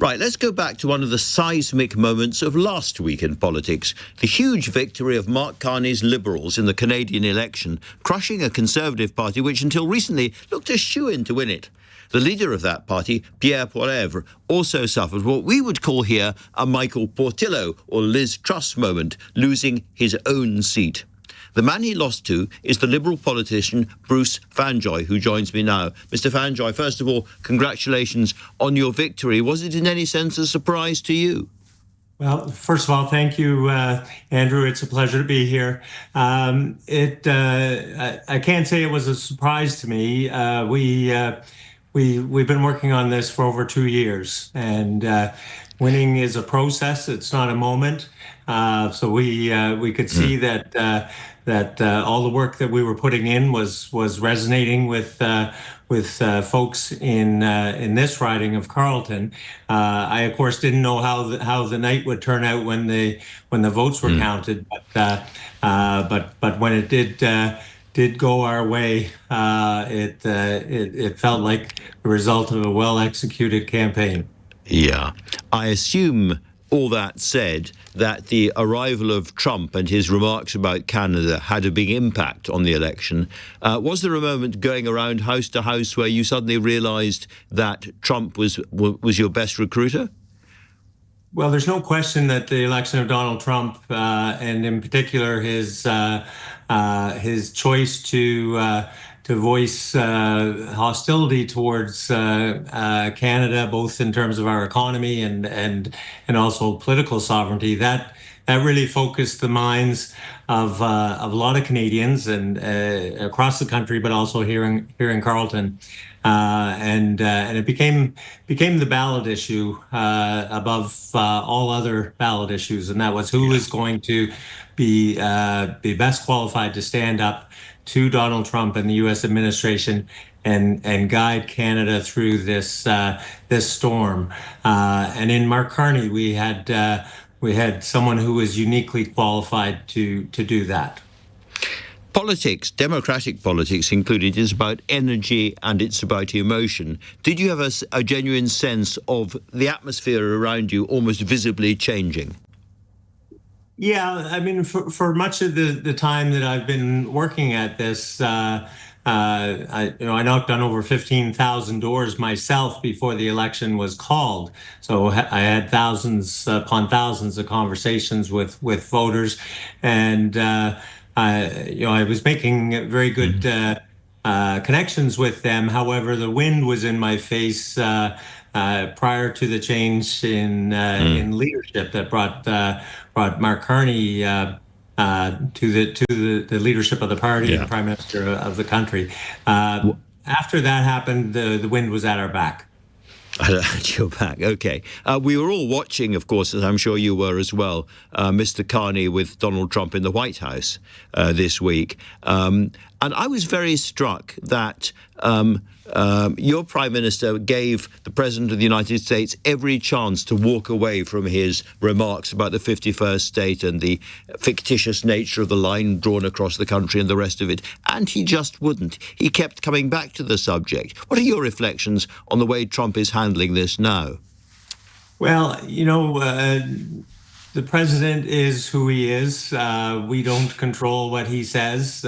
Right, let's go back to one of the seismic moments of last week in politics. The huge victory of Mark Carney's Liberals in the Canadian election, crushing a Conservative party which until recently looked a shoo-in to win it. The leader of that party, Pierre Poilievre, also suffered what we would call here a Michael Portillo or Liz Truss moment, losing his own seat. The man he lost to is the Liberal politician Bruce Fanjoy, who joins me now. Mr. Fanjoy, first of all, congratulations on your victory. Was it in any sense a surprise to you? Well, first of all, thank you, Andrew. It's a pleasure to be here. I can't say it was a surprise to me. We've been working on this for over 2 years, and winning is a process. It's not a moment. So we could see that all the work that we were putting in was resonating with folks in this riding of Carleton. I of course didn't know how the night would turn out when the votes were counted, but when it did go our way, it felt like the result of a well-executed campaign. Yeah, I assume, all that said, that the arrival of Trump and his remarks about Canada had a big impact on the election. Was there a moment going around house to house where you suddenly realised that Trump was your best recruiter? Well, there's no question that the election of Donald Trump, and in particular his choice to voice hostility towards Canada, both in terms of our economy and also political sovereignty, that really focused the minds of a lot of Canadians and across the country, but also here in Carleton. And it became the ballot issue above all other ballot issues, and that was who was going to be best qualified to stand up to Donald Trump and the U.S. administration and guide Canada through this storm. And in Mark Carney, we had someone who was uniquely qualified to do that. Politics, democratic politics included, is about energy and it's about emotion. Did you have a genuine sense of the atmosphere around you almost visibly changing? Yeah, I mean, for much of the time that I've been working at this, I knocked on over 15,000 doors myself before the election was called. So I had thousands upon thousands of conversations with voters, and I was making very good connections with them. However, the wind was in my face prior to the change in leadership that brought Mark Carney to the leadership of the party and Prime Minister of the country. After that happened, the wind was at our back. At your back, okay. We were all watching, of course, as I'm sure you were as well, Mr. Carney with Donald Trump in the White House this week. And I was very struck that your Prime Minister gave the President of the United States every chance to walk away from his remarks about the 51st state and the fictitious nature of the line drawn across the country and the rest of it. And he just wouldn't. He kept coming back to the subject. What are your reflections on the way Trump is handling this now? Well, the president is who he is. We don't control what he says.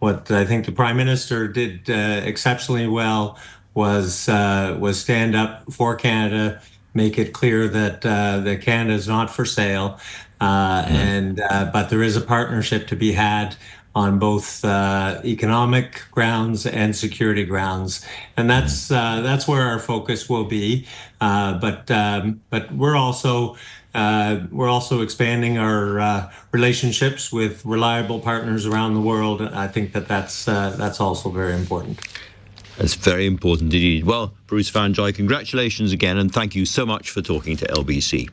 What I think the Prime Minister did exceptionally well was stand up for Canada, make it clear that Canada is not for sale, but there is a partnership to be had on both economic grounds and security grounds, and that's where our focus will be. But we're also expanding our relationships with reliable partners around the world. I think that's also very important. That's very important indeed. Well, Bruce Fanjoy, congratulations again, and thank you so much for talking to LBC.